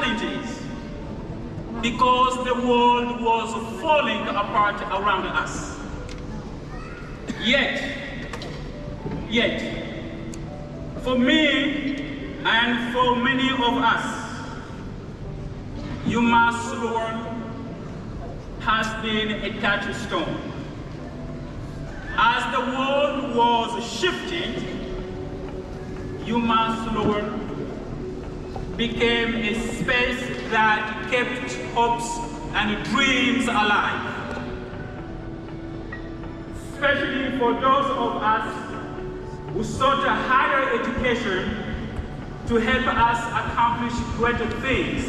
challenges because the world was falling apart around us. Yet, for me and for many of us, Yuma's Lord has been a touchstone. As the world was shifting, Yuma's Lord became a space that kept hopes and dreams alive. Especially for those of us who sought a higher education to help us accomplish greater things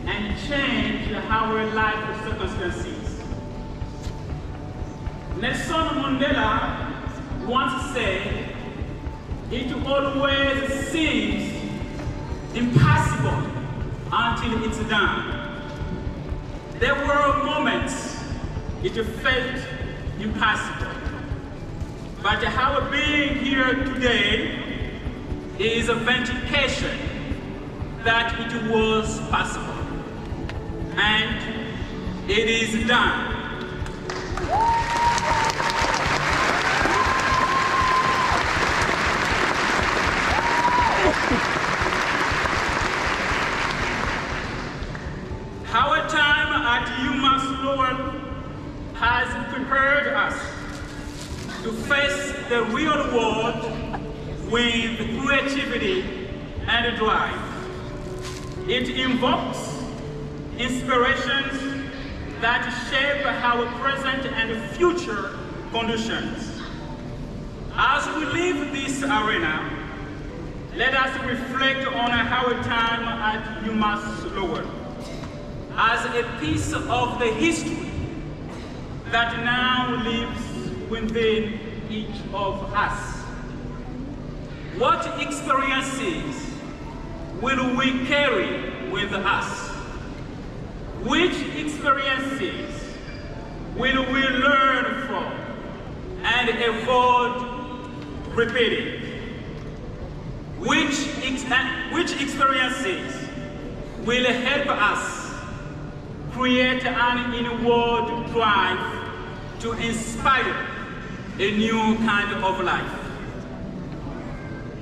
and change our life circumstances. Nelson Mandela once said, "It always seems impossible until it's done." There were moments it felt impossible. But our being here today is a vindication that it was possible. And it is done. Our time at UMass Lowell has prepared us to face the real world with creativity and drive. It invokes inspirations that shape our present and future conditions. As we leave this arena, let us reflect on our time at UMass Lowell as a piece of the history that now lives within each of us. What experiences will we carry with us? Which experiences will we learn from and avoid repeating? Which experiences will help us create an inward drive to inspire a new kind of life?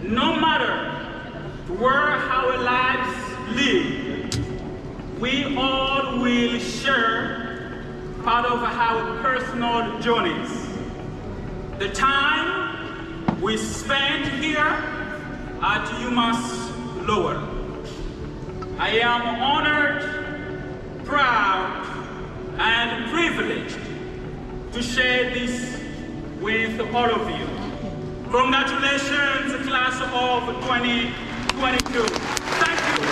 No matter where our lives live, we all will share part of our personal journeys. The time we spent here at UMass Lowell. I am honored, proud, and privileged to share this with all of you. Congratulations, class of 2022. Thank you.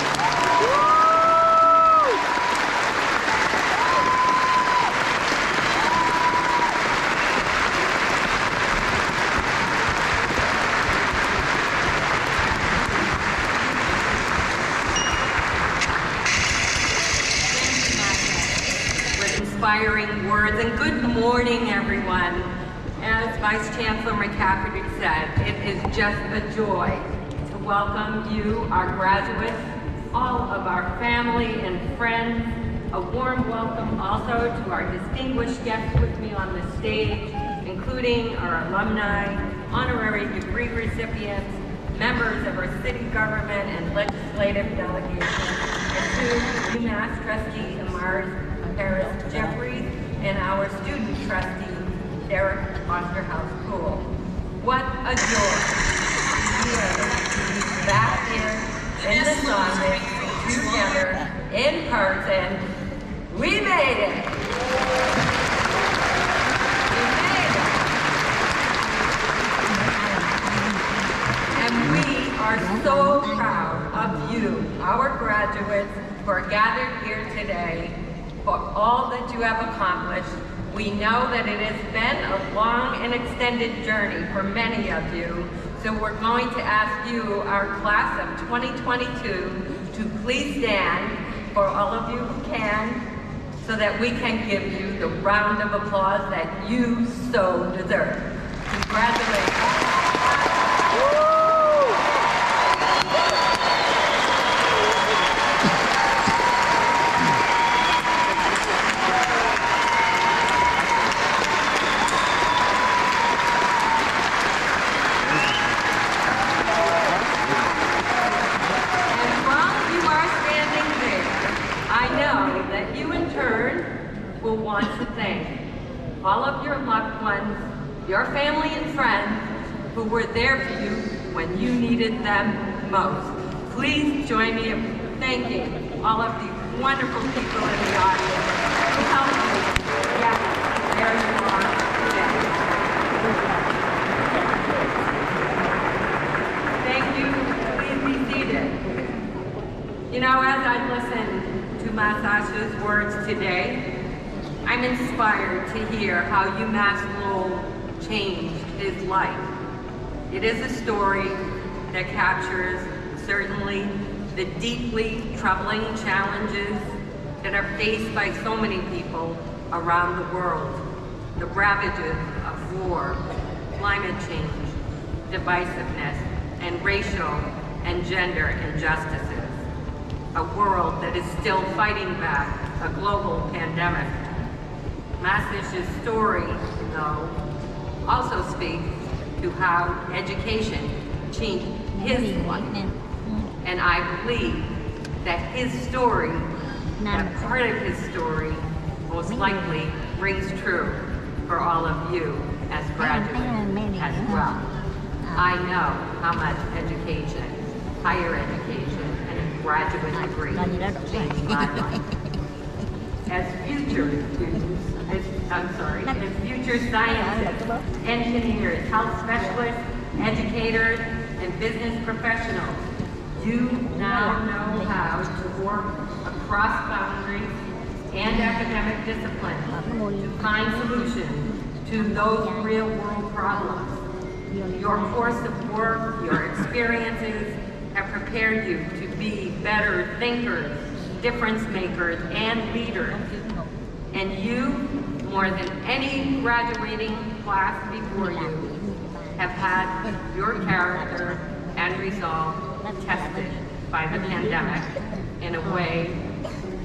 Inspiring words, and good morning, everyone. As Vice Chancellor McCafferty said, it is just a joy to welcome you, our graduates, all of our family and friends. A warm welcome also to our distinguished guests with me on the stage, including our alumni, honorary degree recipients, members of our city government and legislative delegation, and to UMass trustee Harris Jeffries, and our student trustee, Derek Osterhouse-Poole. What a joy to be back here in the summit, together, in person. We made it! We made it! And we are so proud of you, our graduates, who are gathered here today, for all that you have accomplished. We know that it has been a long and extended journey for many of you, so we're going to ask you, our class of 2022, to please stand, for all of you who can, so that we can give you the round of applause that you so deserve. Congratulations. and friends who were there for you when you needed them most. Please join me in thanking all of the wonderful people in the audience who helped me get where you are today. Thank you. Please be seated. You know, as I listen to Masasha's words today, I'm inspired to hear how UMass Lowell changed his life. It is a story that captures certainly the deeply troubling challenges that are faced by so many people around the world. The ravages of war, climate change, divisiveness, and racial and gender injustices. A world that is still fighting back a global pandemic. Masash's story, though, also speaks to how education changed his life. And I believe that his story, that part of his story, most likely rings true for all of you as graduates as well. I know how much education, higher education, and a graduate degree changed my life. As future students, as future scientists, engineers, health specialists, educators, and business professionals, you now know how to work across boundaries and academic disciplines to find solutions to those real-world problems. Your course of work, your experiences have prepared you to be better thinkers, difference makers, and leaders. And you, more than any graduating class before you, have had your character and resolve tested by the pandemic in a way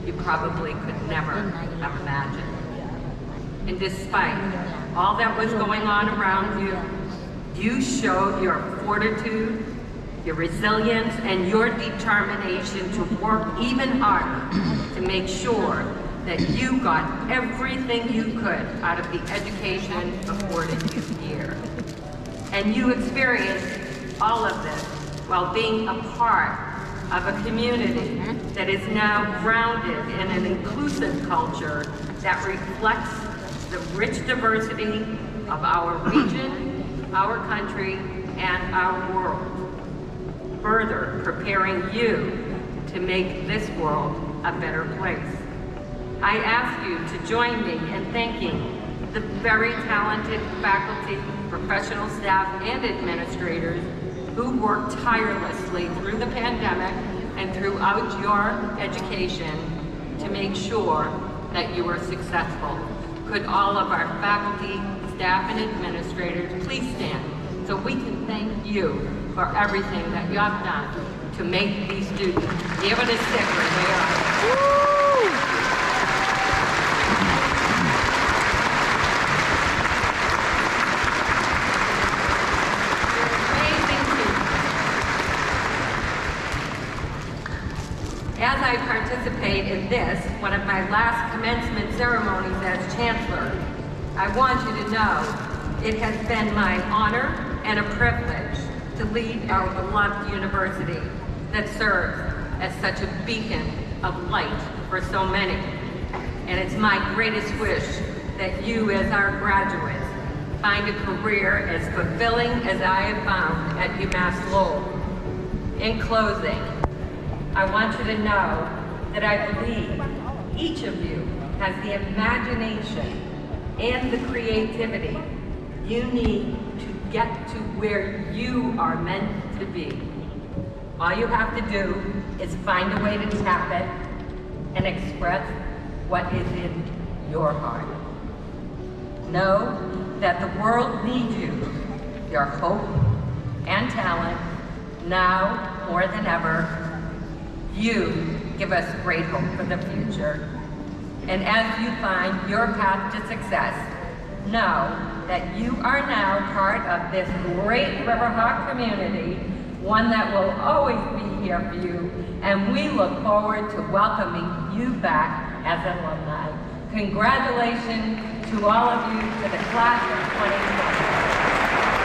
you probably could never have imagined. And despite all that was going on around you, you showed your fortitude, your resilience, and your determination to work even harder to make sure that you got everything you could out of the education afforded you here. And you experienced all of this while being a part of a community that is now grounded in an inclusive culture that reflects the rich diversity of our region, our country, and our world. Further preparing you to make this world a better place. I ask you to join me in thanking the very talented faculty, professional staff, and administrators who worked tirelessly through the pandemic and throughout your education to make sure that you were successful. Could all of our faculty, staff, and administrators please stand so we can thank you for everything that you have done to make these students be able to sit where they are. As I participate in this, one of my last commencement ceremonies as Chancellor, I want you to know it has been my honor and a privilege to lead our beloved university that serves as such a beacon of light for so many. And it's my greatest wish that you, as our graduates, find a career as fulfilling as I have found at UMass Lowell. In closing, I want you to know that I believe each of you has the imagination and the creativity you need to get to where you are meant to be. All you have to do is find a way to tap it and express what is in your heart. Know that the world needs you, your hope and talent, now more than ever. You give us great hope for the future. And as you find your path to success, know that you are now part of this great Riverhawk community, one that will always be here for you, and we look forward to welcoming you back as alumni. Congratulations to all of you, to the class of 2020.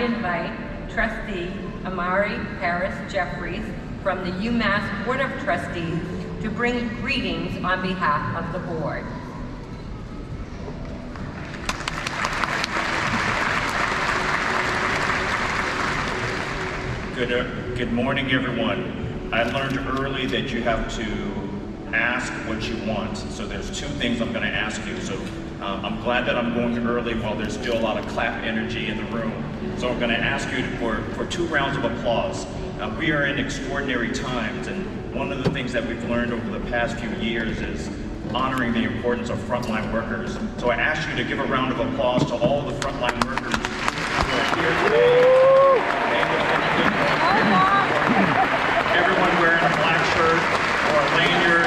invite Trustee Amari Paris Jeffries from the UMass Board of Trustees to bring greetings on behalf of the board. Good morning, everyone. I learned early that you have to ask what you want. So there's two things I'm going to ask you. So I'm glad that I'm going early while there's still a lot of clap energy in the room. So I'm going to ask you for 2 rounds of applause. We are in extraordinary times, and one of the things that we've learned over the past few years is honoring the importance of frontline workers. So I ask you to give a round of applause to all the frontline workers who are here today. Everyone wearing a black shirt or a lanyard.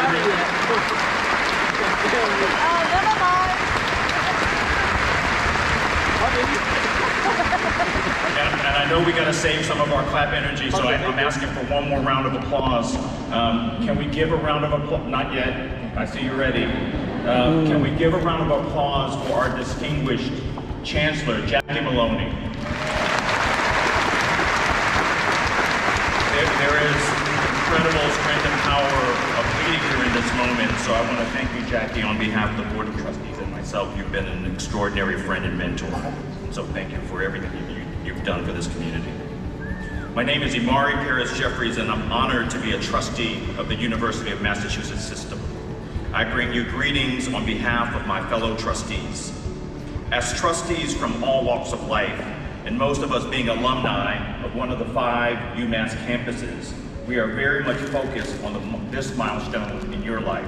And I know we got to save some of our clap energy, so I'm asking for one more round of applause. Can we give a round of applause? Not yet. I see you're ready. Can we give a round of applause for our distinguished Chancellor, Jackie Maloney? There is incredible strength and power of leading here in this moment, so I want to thank you, Jackie, on behalf of the Board of Trustees and myself. You've been an extraordinary friend and mentor, so thank you for everything you've done for this community. My name is Amari Paris Jeffries, and I'm honored to be a trustee of the University of Massachusetts System. I bring you greetings on behalf of my fellow trustees. As trustees from all walks of life, and most of us being alumni of one of the 5 UMass campuses, we are very much focused on this milestone in your life.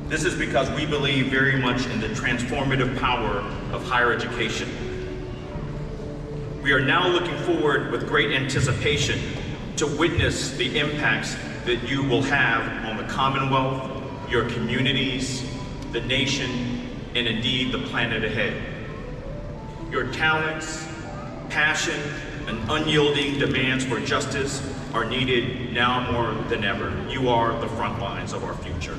This is because we believe very much in the transformative power of higher education. We are now looking forward with great anticipation to witness the impacts that you will have on the Commonwealth, your communities, the nation, and indeed the planet ahead. Your talents, passion, and unyielding demands for justice are needed now more than ever. You are the front lines of our future.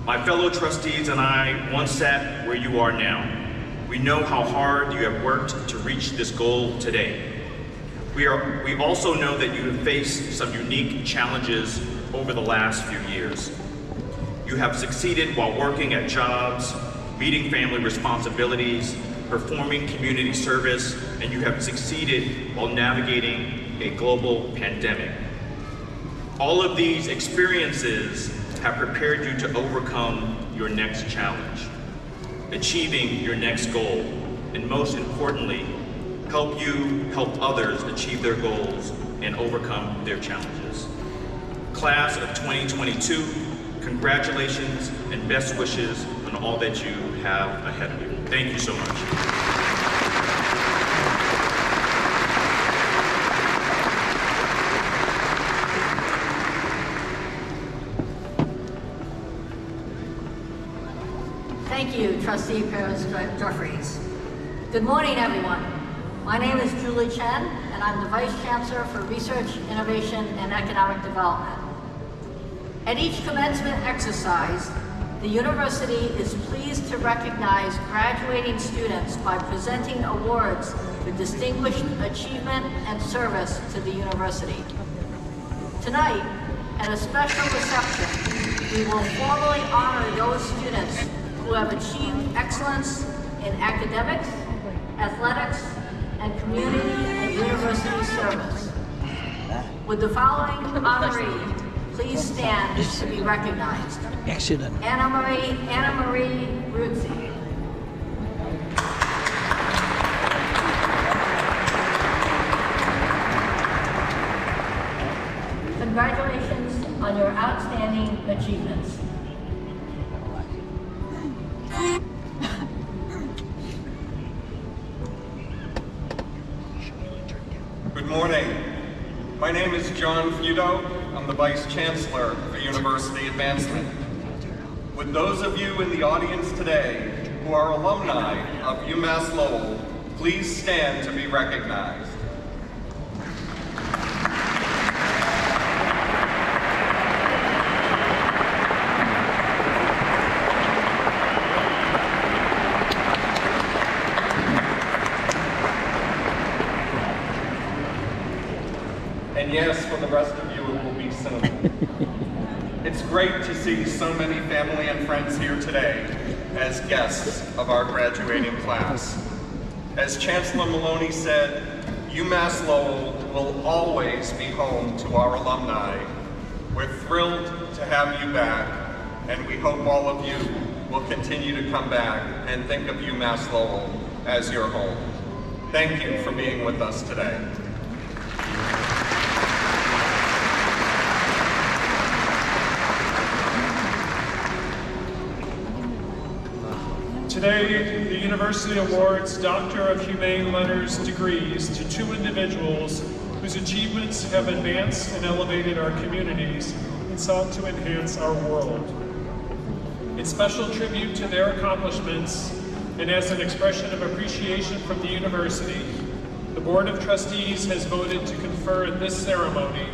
My fellow trustees and I once sat where you are now. We know how hard you have worked to reach this goal today. We also know that you have faced some unique challenges over the last few years. You have succeeded while working at jobs, meeting family responsibilities, performing community service, and you have succeeded while navigating a global pandemic. All of these experiences have prepared you to overcome your next challenge, achieving your next goal, and most importantly, help others achieve their goals and overcome their challenges. Class of 2022, congratulations and best wishes on all that you have ahead of you. Thank you so much. Thank you, Trustee Paris Jeffries. Good morning, everyone. My name is Julie Chen, and I'm the Vice Chancellor for Research, Innovation, and Economic Development. At each commencement exercise, the university is pleased to recognize graduating students by presenting awards for distinguished achievement and service to the university. Tonight, at a special reception, we will formally honor those students who have achieved excellence in academics, athletics, and community and university service. Would the following honoree please stand to be recognized? Excellent. Anna Marie Ruzzi. Congratulations on your outstanding achievements. Good morning. My name is John Feudo. I'm the Vice Chancellor for University Advancement. Would those of you in the audience today who are alumni of UMass Lowell please stand to be recognized? And yes, for the rest of you, it will be cinnamon. It's great to see so many family and friends here today as guests of our graduating class. As Chancellor Maloney said, UMass Lowell will always be home to our alumni. We're thrilled to have you back, and we hope all of you will continue to come back and think of UMass Lowell as your home. Thank you for being with us today. Today, the university awards Doctor of Humane Letters degrees to two individuals whose achievements have advanced and elevated our communities and sought to enhance our world. In special tribute to their accomplishments, and as an expression of appreciation from the university, the Board of Trustees has voted to confer at this ceremony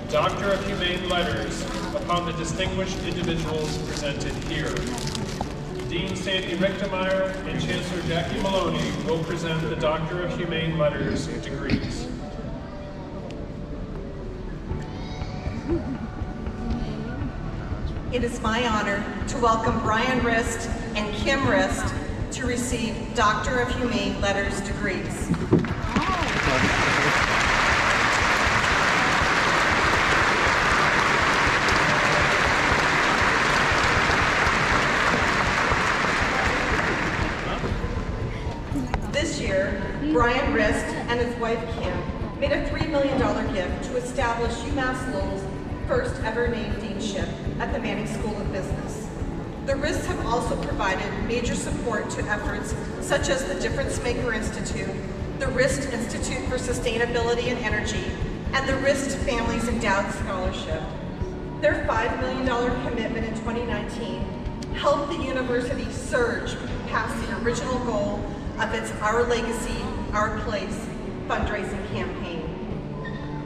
Doctor of Humane Letters upon the distinguished individuals presented here. Dean Sandy Richtemeyer and Chancellor Jackie Maloney will present the Doctor of Humane Letters degrees. It is my honor to welcome Brian Rist and Kim Rist to receive Doctor of Humane Letters degrees. This year, Brian Rist and his wife Kim made a $3 million gift to establish UMass Lowell's first ever named deanship at the Manning School of Business. The Rists have also provided major support to efforts such as the Difference Maker Institute, the Rist Institute for Sustainability and Energy, and the Rist Families Endowed Scholarship. Their $5 million commitment in 2019 helped the university surge past the original goal of its Our Legacy, Our Place fundraising campaign.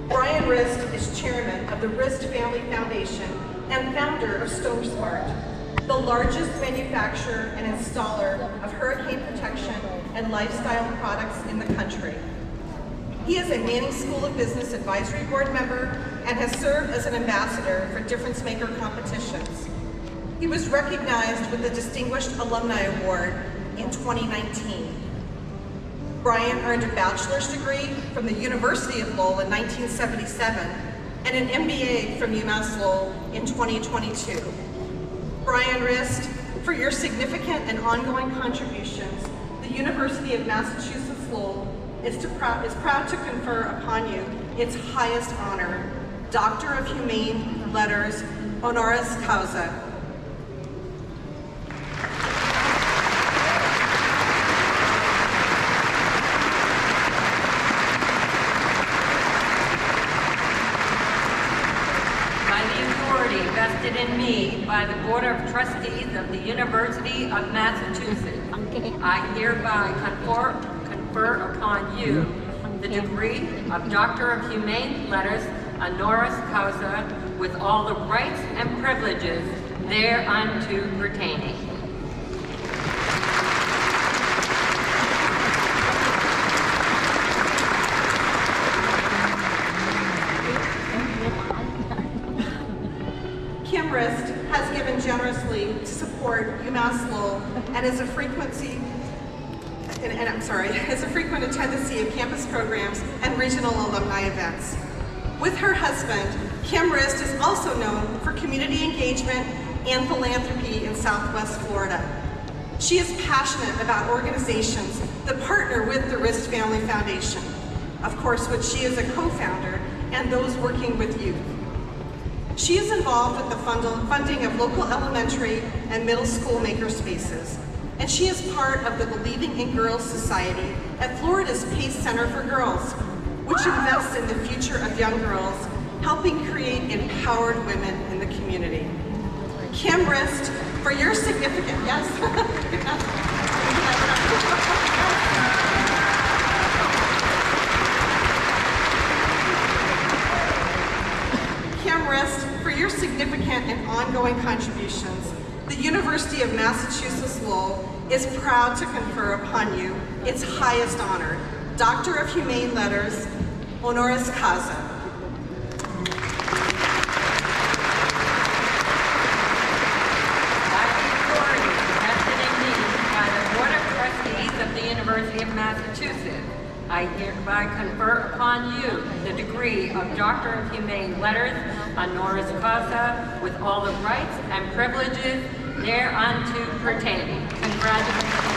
Brian Rist is chairman of the Rist Family Foundation and founder of Stone Smart, the largest manufacturer and installer of hurricane protection and lifestyle products in the country. He is a Manning School of Business Advisory Board member and has served as an ambassador for Difference Maker competitions. He was recognized with the Distinguished Alumni Award in 2019. Brian earned a bachelor's degree from the University of Lowell in 1977 and an MBA from UMass Lowell in 2022. Brian Rist, for your significant and ongoing contributions, the University of Massachusetts Lowell is proud to confer upon you its highest honor, Doctor of Humane Letters, honoris causa. Vested in me by the Board of Trustees of the University of Massachusetts, I hereby confer upon you the degree of Doctor of Humane Letters honoris causa with all the rights and privileges thereunto pertaining. Kim Rist has given generously to support UMass Lowell and is a frequent attendee of campus programs and regional alumni events. With her husband, Kim Rist is also known for community engagement and philanthropy in Southwest Florida. She is passionate about organizations that partner with the Rist Family Foundation, of course, which she is a co-founder, and those working with youth. She is involved with the funding of local elementary and middle school makerspaces, and she is part of the Believing in Girls Society at Florida's Pace Center for Girls, which invests in the future of young girls, helping create empowered women in the community. Kim Rist, for your significant, Kim Rist, for your significant and ongoing contributions, the University of Massachusetts Lowell is proud to confer upon you its highest honor, Doctor of Humane Letters, honoris causa. Doctor of Humane Letters, honoris causa, with all the rights and privileges thereunto pertaining. Congratulations.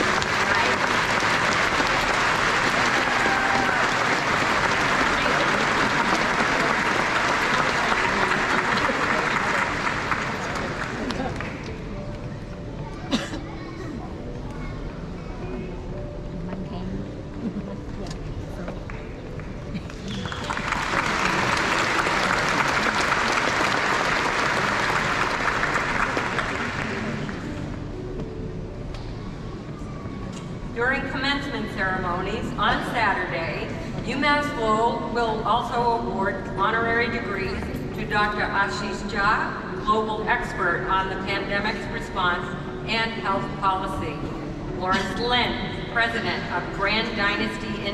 During commencement ceremonies on Saturday, UMass Lowell will also award honorary degrees to Dr. Ashish Jha, global expert on the pandemic's response and health policy; Lawrence Lin, president of Grand Dynasty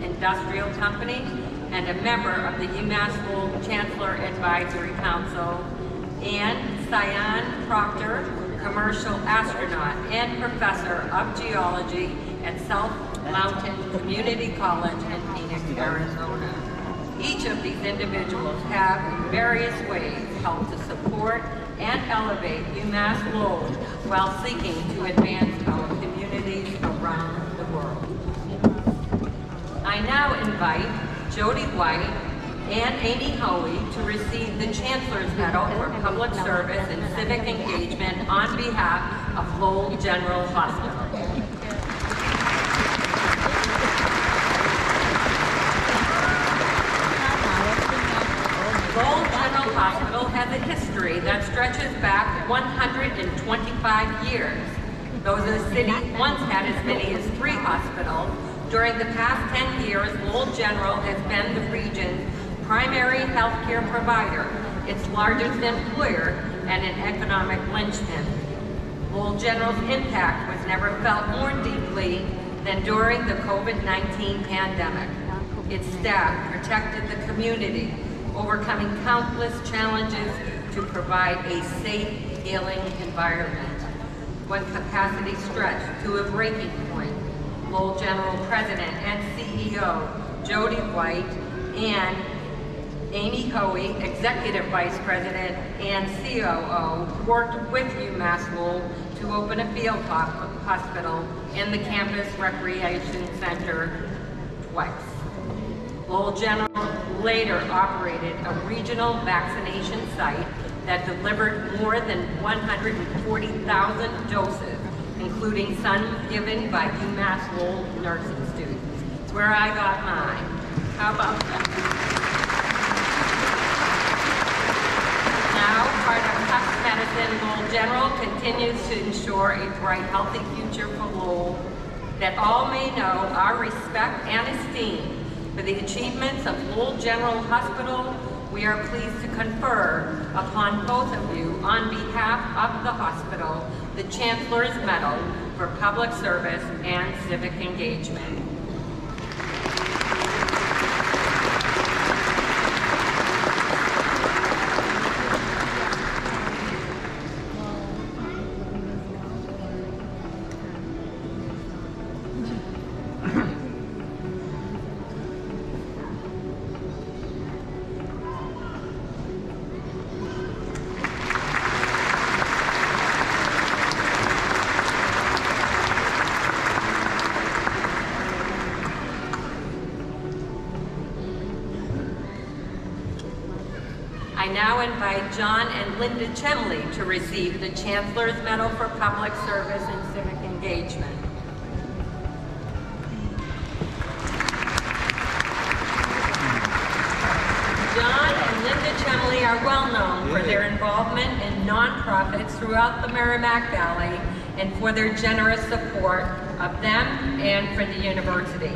Industrial Company and a member of the UMass Lowell Chancellor Advisory Council; and Cyan Proctor, commercial astronaut and professor of geology at South Mountain Community College in Phoenix, Arizona. Each of these individuals have in various ways helped to support and elevate UMass Lowell while seeking to advance our communities around the world. I now invite Jody White and Amy Hoey to receive the Chancellor's Medal for Public Service and Civic Engagement on behalf of Lowell General Hospital. Lowell General Hospital has a history that stretches back 125 years. Though the city once had as many as 3 hospitals, during the past 10 years, Lowell General has been the region's primary healthcare provider, its largest employer, and an economic linchpin. Lowell General's impact was never felt more deeply than during the COVID-19 pandemic. Its staff protected the community, overcoming countless challenges to provide a safe, healing environment. When capacity stretched to a breaking point, Lowell General President and CEO Jody White and Amy Hoey, Executive Vice President and COO, worked with UMass Lowell to open a field hospital in the campus recreation center twice. Lowell General later operated a regional vaccination site that delivered more than 140,000 doses, including some given by UMass Lowell nursing students. It's where I got mine. How about that? Now, part of Tufts Medicine, Lowell General continues to ensure a bright, healthy future for Lowell, that all may know our respect and esteem for the achievements of Lowell General Hospital. We are pleased to confer upon both of you, on behalf of the hospital, the Chancellor's Medal for Public Service and Civic Engagement. I now invite John and Linda Chemley to receive the Chancellor's Medal for Public Service and Civic Engagement. John and Linda Chemley are well known for their involvement in nonprofits throughout the Merrimack Valley and for their generous support of them and for the university.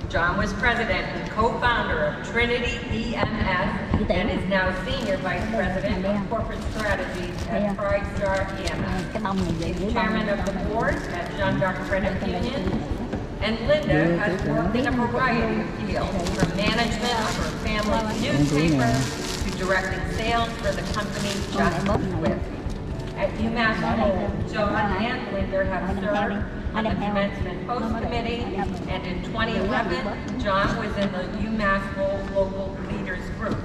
John was president and co-founder of Trinity EMS and is now senior vice president of corporate strategies at TriStar EMS. He's chairman of the board at Jeanne d'Arc Credit Union. And Linda has worked in a variety of fields, from management of her family's newspaper to directing sales for the company just with. At UMass Lowell, John and Linda have served on the Commencement Post Committee, and in 2011, John was in the UMass Lowell Local Leaders Group.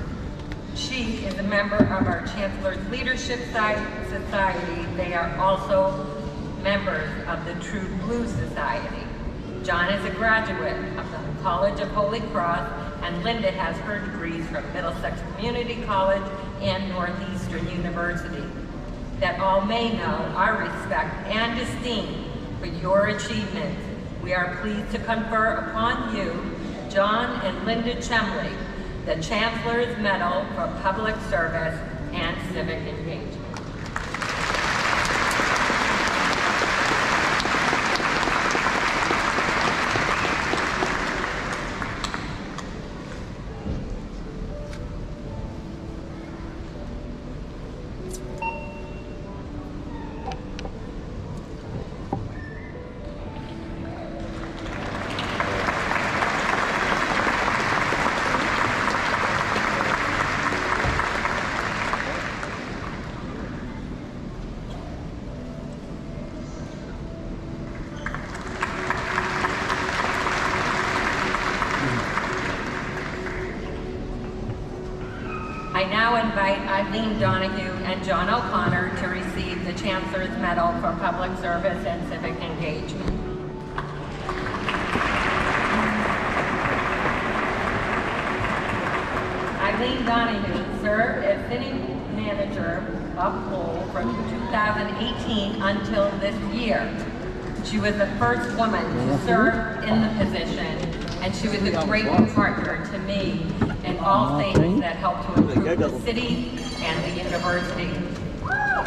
She is a member of our Chancellor's Leadership Society. They are also members of the True Blue Society. John is a graduate of the College of Holy Cross, and Linda has her degrees from Middlesex Community College and Northeastern University. That all may know our respect and esteem for your achievements, we are pleased to confer upon you, John and Linda Chemley, the Chancellor's Medal for Public Service and Civic Engagement. I now invite Eileen Donahue and John O'Connor to receive the Chancellor's Medal for Public Service and Civic Engagement. Eileen Donahue served as city manager of Lowell from 2018 until this year. She was the first woman to serve in the position, and she was a great partner to me in all things that help to improve the city and the university.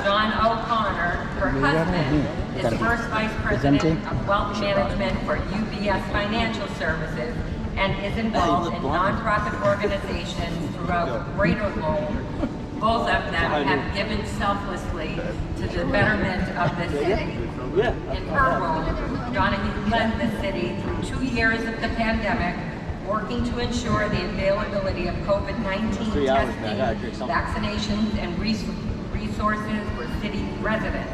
John O'Connor, her husband, is first vice president of wealth management for UBS Financial Services and is involved in nonprofit organizations throughout Greater Lowell. Both of them have given selflessly to the betterment of the city. In her role, Donahue led the city through 2 years of the pandemic, working to ensure the availability of COVID-19 testing, vaccinations, and resources for city residents.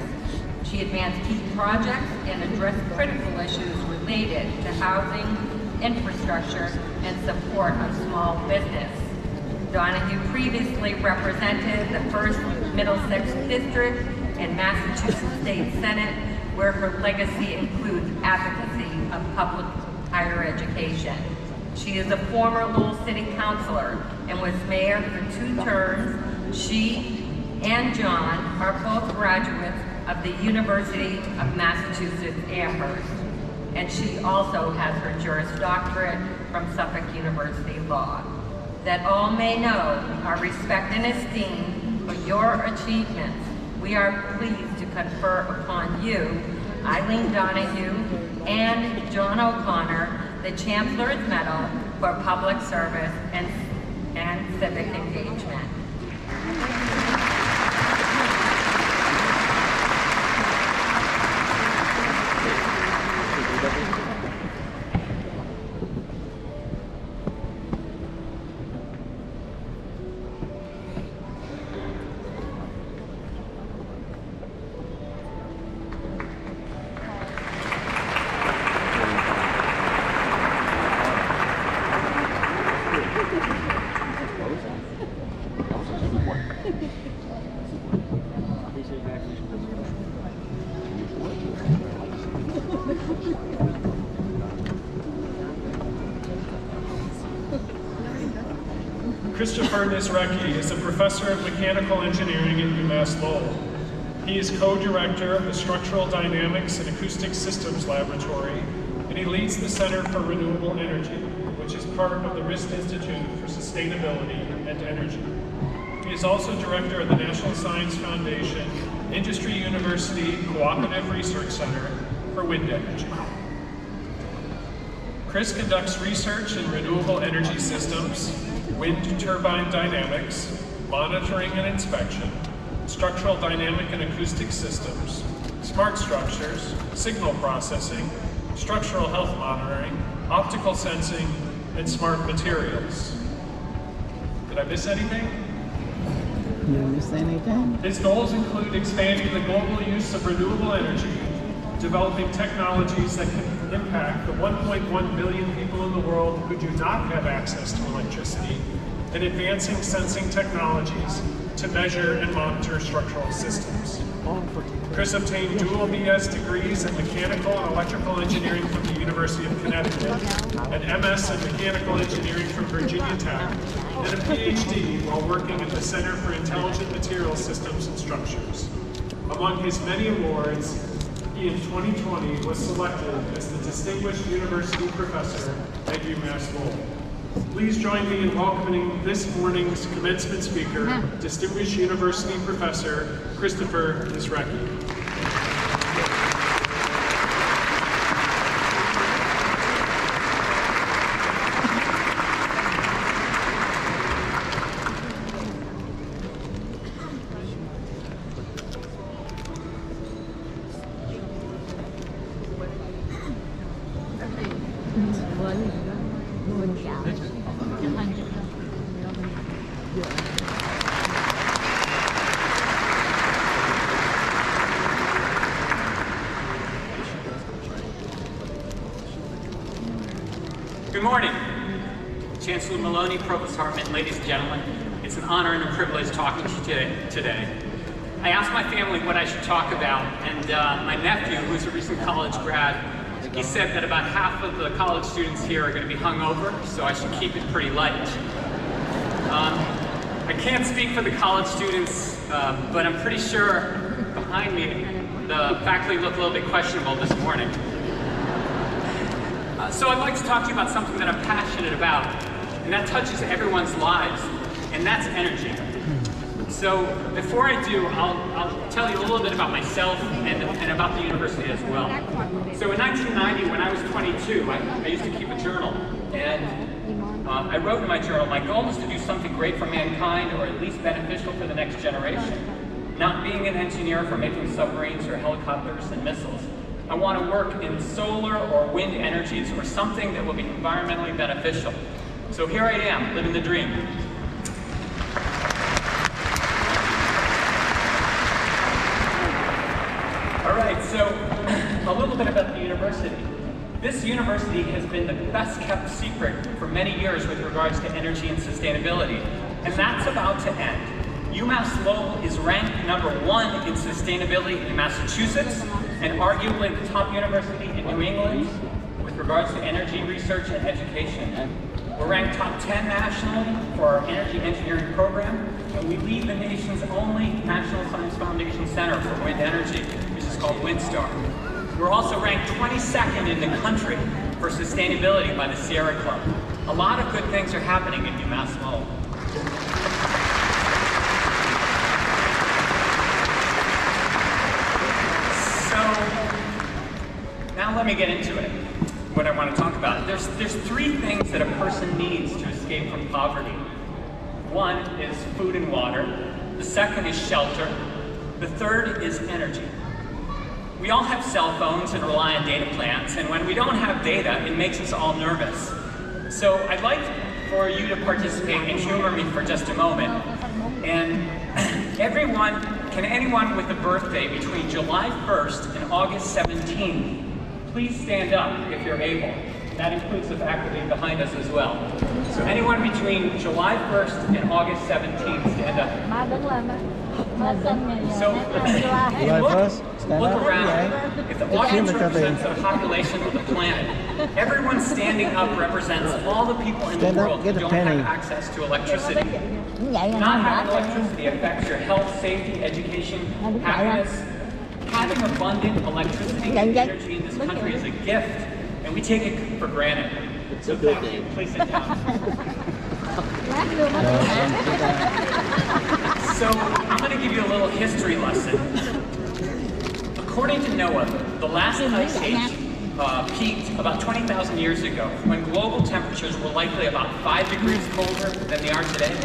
She advanced key projects and addressed critical issues related to housing, infrastructure, and support of small business. Donahue previously represented the 1st Middlesex District in Massachusetts State Senate, where her legacy includes advocacy of public higher education. She is a former Lowell City Councilor and was mayor for 2 terms. She and John are both graduates of the University of Massachusetts Amherst, and she also has her Juris Doctorate from Suffolk University Law. That all may know our respect and esteem for your achievements, we are pleased to confer upon you, Eileen Donahue and John O'Connor, the Chancellor's Medal for Public Service and Civic Engagement. Christopher Nizrecki is a professor of mechanical engineering at UMass Lowell. He is co-director of the Structural Dynamics and Acoustic Systems Laboratory, and he leads the Center for Renewable Energy, which is part of the RIST Institute for Sustainability and Energy. He is also director of the National Science Foundation Industry University Cooperative Research Center for Wind Energy. Chris conducts research in renewable energy systems, wind turbine dynamics, monitoring and inspection, structural dynamic and acoustic systems, smart structures, signal processing, structural health monitoring, optical sensing, and smart materials. Did I miss anything? You miss anything? His goals include expanding the global use of renewable energy, developing technologies that can impact the 1.1 billion people in the world who do not have access to electricity, and advancing sensing technologies to measure and monitor structural systems. Chris obtained dual BS degrees in mechanical and electrical engineering from the University of Connecticut, an MS in mechanical engineering from Virginia Tech, and a PhD while working at the Center for Intelligent Material Systems and Structures. Among his many awards, he in 2020 was selected as the Distinguished University Professor at UMass Lowell. Please join me in welcoming this morning's commencement speaker, Distinguished University Professor Christopher Nisrecki. Good morning, Chancellor Maloney, Provost Hartman, ladies and gentlemen. It's an honor and a privilege talking to you today. I asked my family what I should talk about, and my nephew, who's a recent college grad, he said that about half of the college students here are going to be hungover, so I should keep it pretty light. I can't speak for the college students, but I'm pretty sure behind me the faculty look a little bit questionable this morning. So I'd like to talk to you about something that I'm passionate about, and that touches everyone's lives, and that's energy. So before I do, I'll tell you a little bit about myself and about the university as well. So in 1990, when I was 22, I used to keep a journal, and I wrote in my journal, my goal is to do something great for mankind, or at least beneficial for the next generation. Not being an engineer for making submarines or helicopters and missiles. I want to work in solar or wind energies or something that will be environmentally beneficial. So here I am, living the dream. All right, so a little bit about the university. This university has been the best kept secret for many years with regards to energy and sustainability, and that's about to end. UMass Lowell is ranked #1 in sustainability in Massachusetts, and arguably the top university in New England with regards to energy research and education. We're ranked top 10 nationally for our energy engineering program, and we lead the nation's only National Science Foundation Center for Wind Energy, which is called WindStar. We're also ranked 22nd in the country for sustainability by the Sierra Club. A lot of good things are happening in UMass Lowell. Now let me get into it, what I want to talk about. There's three things that a person needs to escape from poverty. One is food and water. The second is shelter. The third is energy. We all have cell phones and rely on data plans, and when we don't have data, it makes us all nervous. So I'd like for you to participate and humor me for just a moment. And can anyone with a birthday between July 1st and August 17th, please stand up if you're able. That includes the faculty behind us as well. So anyone between July 1st and August 17th, stand up. So look around. If the audience represents the population of the planet, everyone standing up represents all the people in the world who don't have access to electricity. Not having electricity affects your health, safety, education, happiness. Having abundant electricity and energy in this country is a gift, and we take it for granted. So thank you. Please sit down. So I'm going to give you a little history lesson. According to NOAA, the last ice age peaked about 20,000 years ago, when global temperatures were likely about 5 degrees colder than they are today.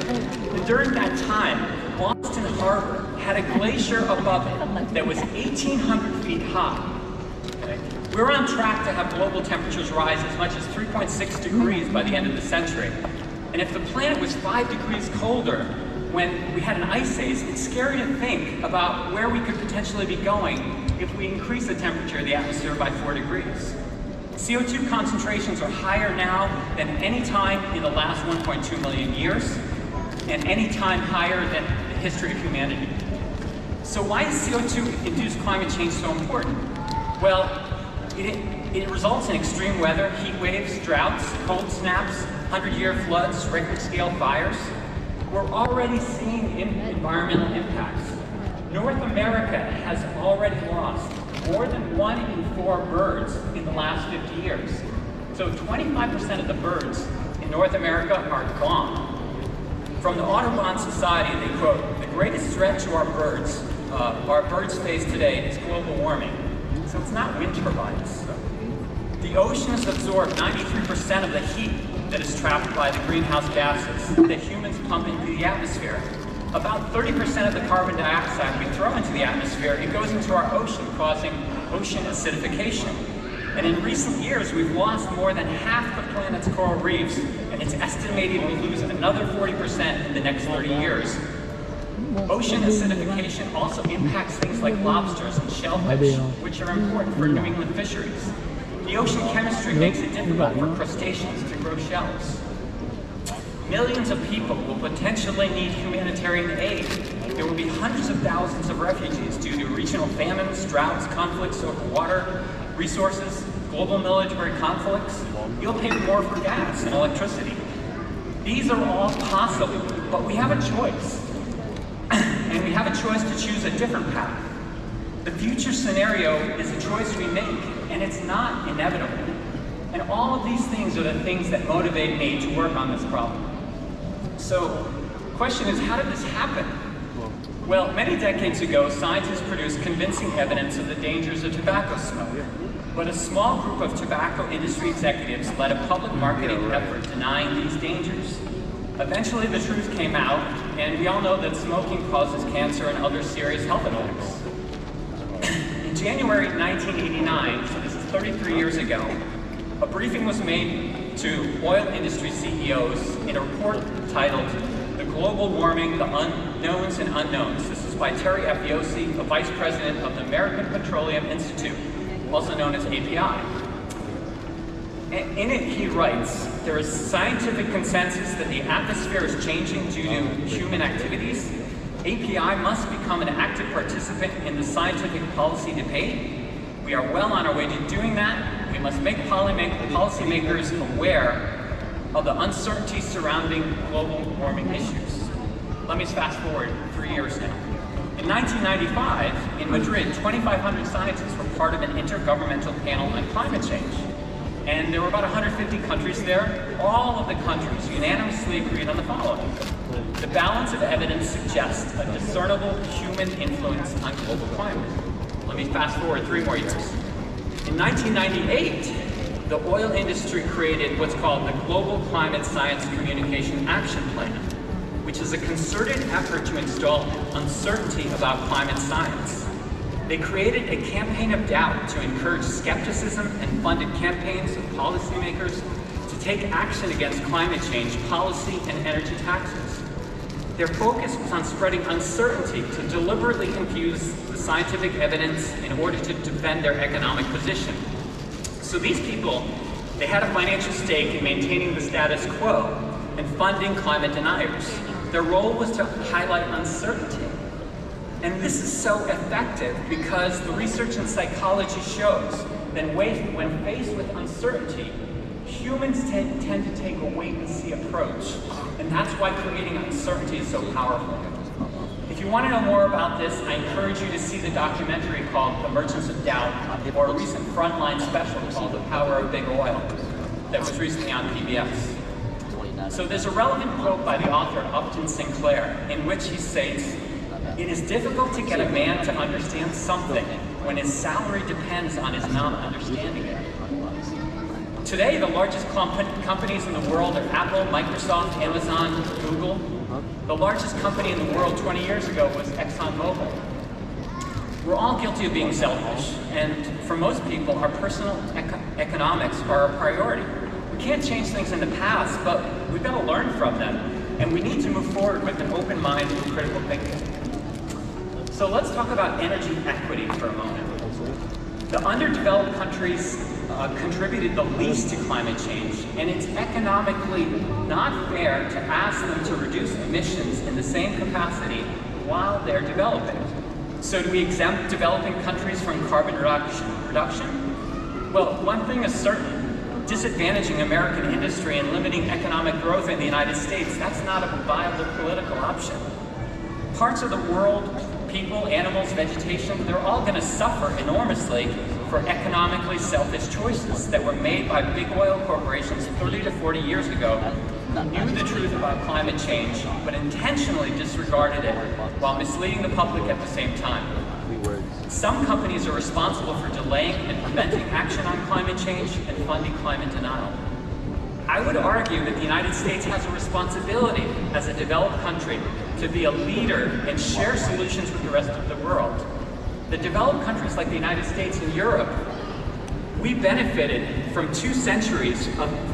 And during that time, Boston Harbor had a glacier above it that was 1,800 feet high. Okay? We're on track to have global temperatures rise as much as 3.6 degrees by the end of the century. And if the planet was 5 degrees colder when we had an ice age, it's scary to think about where we could potentially be going if we increase the temperature of the atmosphere by 4 degrees. CO2 concentrations are higher now than any time in the last 1.2 million years. and any time higher than the history of humanity. So why is CO2-induced climate change so important? Well, it results in extreme weather, heat waves, droughts, cold snaps, 100-year floods, record-scale fires. We're already seeing environmental impacts. North America has already lost more than 1 in 4 birds in the last 50 years. So 25% of the birds in North America are gone. From the Audubon Society, they quote, "The greatest threat to our birds face today is global warming." So it's not wind turbines. The oceans absorb 93% of the heat that is trapped by the greenhouse gases that humans pump into the atmosphere. About 30% of the carbon dioxide we throw into the atmosphere, it goes into our ocean, causing ocean acidification. And in recent years, we've lost more than half the planet's coral reefs, and it's estimated we'll lose another 40% in the next 30 years. Ocean acidification also impacts things like lobsters and shellfish, which are important for New England fisheries. The ocean chemistry makes it difficult for crustaceans to grow shells. Millions of people will potentially need humanitarian aid. There will be hundreds of thousands of refugees due to regional famines, droughts, conflicts over water, resources, global military conflicts. You'll pay more for gas and electricity. These are all possible, but we have a choice. And we have a choice to choose a different path. The future scenario is a choice we make, and it's not inevitable. And all of these things are the things that motivate me to work on this problem. So, the question is, how did this happen? Well, many decades ago, scientists produced convincing evidence of the dangers of tobacco smoke. But a small group of tobacco industry executives led a public marketing effort denying these dangers. Eventually, the truth came out, and we all know that smoking causes cancer and other serious health effects. In January 1989, so this is 33 years ago, a briefing was made to oil industry CEOs in a report titled "The Global Warming, the Unknowns and Unknowns." This is by Terry Afiosi, the Vice President of the American Petroleum Institute, also known as API. In it, he writes, "There is scientific consensus that the atmosphere is changing due to human activities. API must become an active participant in the scientific policy debate. We are well on our way to doing that. We must make policymakers aware of the uncertainty surrounding global warming issues." Let me fast forward 3 years now. In 1995, in Madrid, 2,500 scientists were part of an intergovernmental panel on climate change. And there were about 150 countries there. All of the countries unanimously agreed on the following. The balance of evidence suggests a discernible human influence on global climate. Let me fast forward 3 more years. In 1998, the oil industry created what's called the Global Climate Science Communication Action Plan, which is a concerted effort to install uncertainty about climate science. They created a campaign of doubt to encourage skepticism and funded campaigns of policymakers to take action against climate change policy and energy taxes. Their focus was on spreading uncertainty to deliberately confuse the scientific evidence in order to defend their economic position. So these people, they had a financial stake in maintaining the status quo and funding climate deniers. Their role was to highlight uncertainty. And this is so effective because the research in psychology shows that when faced with uncertainty, humans tend to take a wait-and-see approach. And that's why creating uncertainty is so powerful. If you want to know more about this, I encourage you to see the documentary called The Merchants of Doubt, or a recent Frontline special called The Power of Big Oil that was recently on PBS. So there's a relevant quote by the author, Upton Sinclair, in which he states, "It is difficult to get a man to understand something when his salary depends on his not understanding it." Today, the largest companies in the world are Apple, Microsoft, Amazon, Google. The largest company in the world 20 years ago was ExxonMobil. We're all guilty of being selfish, and for most people, our personal economics are a priority. We can't change things in the past, but we've got to learn from them, and we need to move forward with an open mind and critical thinking. So let's talk about energy equity for a moment. The underdeveloped countries contributed the least to climate change, and it's economically not fair to ask them to reduce emissions in the same capacity while they're developing. So do we exempt developing countries from carbon reduction? Well, one thing is certain. Disadvantaging American industry and limiting economic growth in the United States, that's not a viable political option. Parts of the world, people, animals, vegetation, they're all going to suffer enormously for economically selfish choices that were made by big oil corporations 30 to 40 years ago who knew the truth about climate change but intentionally disregarded it while misleading the public at the same time. Some companies are responsible for delaying and preventing action on climate change and funding climate denial. I would argue that the United States has a responsibility as a developed country to be a leader and share solutions with the rest of the world. The developed countries like the United States and Europe, we benefited from 2 centuries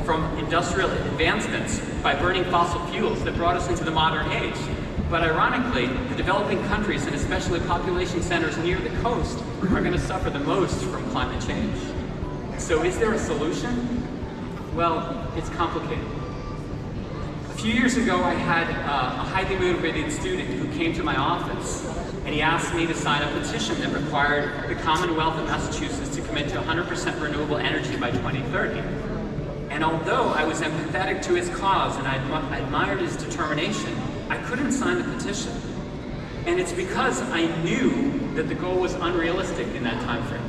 from industrial advancements by burning fossil fuels that brought us into the modern age. But ironically, the developing countries, and especially population centers near the coast, are going to suffer the most from climate change. So is there a solution? Well, it's complicated. A few years ago, I had a highly motivated student who came to my office, and he asked me to sign a petition that required the Commonwealth of Massachusetts to commit to 100% renewable energy by 2030. And although I was empathetic to his cause and I admired his determination, I couldn't sign the petition. And it's because I knew that the goal was unrealistic in that time frame.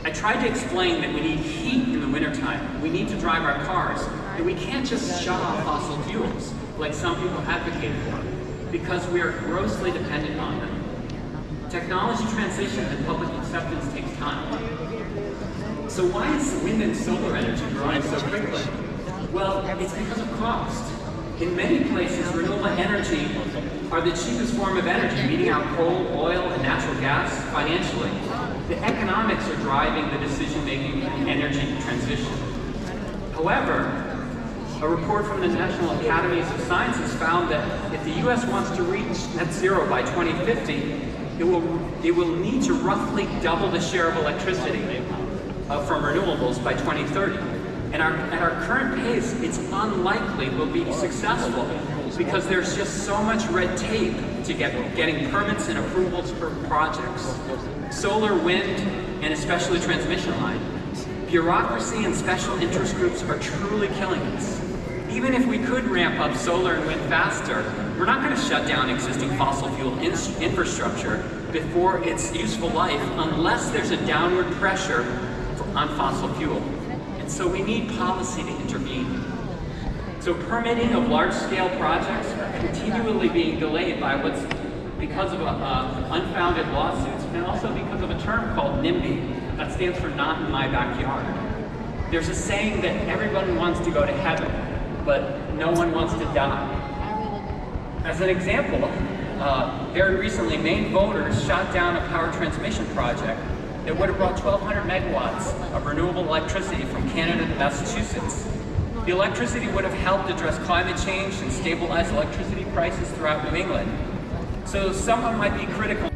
I tried to explain that we need heat in the wintertime, we need to drive our cars, and we can't just shut off fossil fuels like some people advocate for, because we are grossly dependent on them. Technology transition and public acceptance takes time. So why is wind and solar energy growing so quickly? Well, it's because of cost. In many places, renewable energy are the cheapest form of energy, beating out coal, oil, and natural gas financially. The economics are driving the decision-making in energy transition. However, a report from the National Academies of Sciences found that if the U.S. wants to reach net zero by 2050, it will need to roughly double the share of electricity from renewables by 2030. And at our current pace, it's unlikely we'll be successful because there's just so much red tape to getting permits and approvals for projects. Solar, wind, and especially transmission line. Bureaucracy and special interest groups are truly killing us. Even if we could ramp up solar and wind faster, we're not going to shut down existing fossil fuel infrastructure before its useful life unless there's a downward pressure on fossil fuel. So we need policy to intervene. So permitting of large-scale projects are continually being delayed because of unfounded lawsuits and also because of a term called NIMBY. That stands for not in my backyard. There's a saying that everyone wants to go to heaven, but no one wants to die. As an example, very recently, Maine voters shot down a power transmission project that would have brought 1,200 megawatts of renewable electricity from Canada to Massachusetts. The electricity would have helped address climate change and stabilize electricity prices throughout New England. So someone might be critical